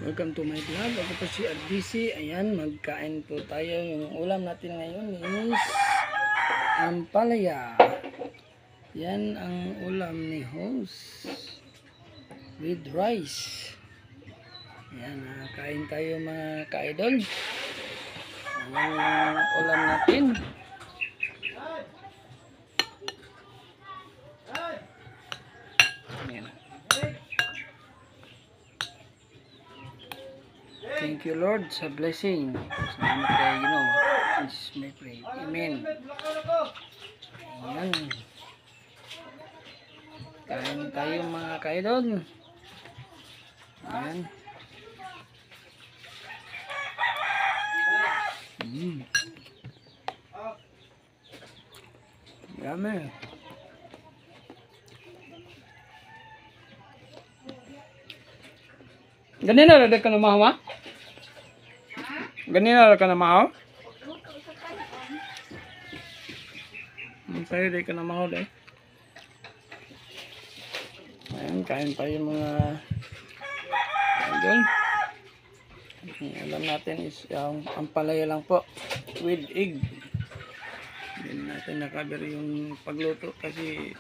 Welcome to my vlog. Ako po si RDC. Ayan, magkain po tayo. Yung ulam natin ngayon is ampalaya. Yan ang ulam ni host with rice. Ayan, kain tayo mga ka-idol. Ayan ang ulam natin. Ayan. Thank you Lord sa blessing. Salamat kayo, you know. This is my prayer. Amen. Ayan. Kain tayo mga ka-idol. Ayan. Yummy. Ganina rada ka na mahawa? Ganina rada ka na mahawa? Tayo rin ka na mahawa dahil. Ayan, kain tayo mga idol. Ang alam natin is yung ampalaya lang po with egg. Hindi natin nakaber yung pagluto kasi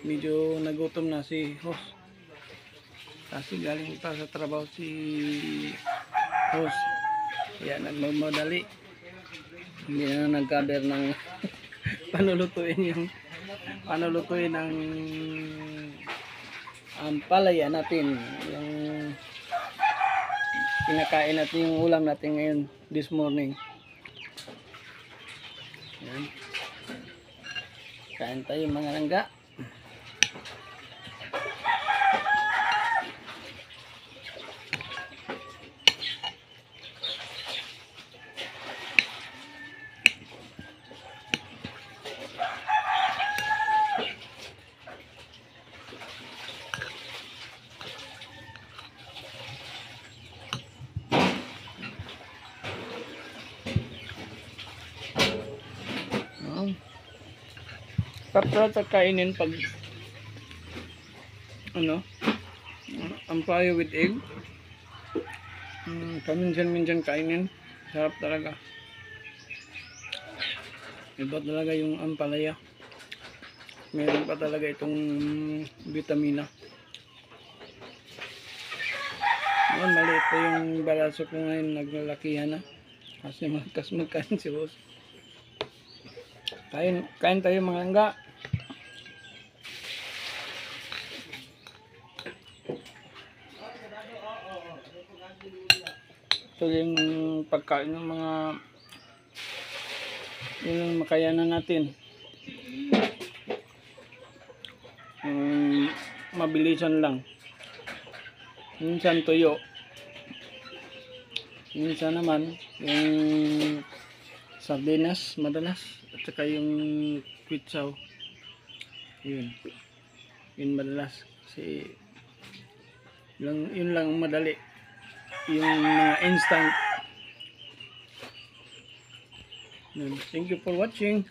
medyo nagutom na si host. Kasi galing pa sa trabaho si host. Kaya nagmamadali. Hindi na nag-cover ng panulutuin ng ampalaya natin. Yung pinakain natin yung ulam natin ngayon this morning. Ayan. Kain tayo mga langga. Sarap kainin pag ampalaya with egg. Paminsan-minsan kainin. Sarap talaga. Iba talaga yung ampalaya. Meron pa talaga itong vitamina. Maliit pa yung balaso ko ngayon, naglalakihan na. Kasi magkain si boss. Kain tayo mga langga. Ito yung pagkain ng mga yung makayanan natin. Mabilisan lang. Minsan tuyo. Minsan naman yung sardinas madalas at saka yung kwitsaw. Yun madalas kasi yun lang madali. Yung mga instant. Thank you for watching.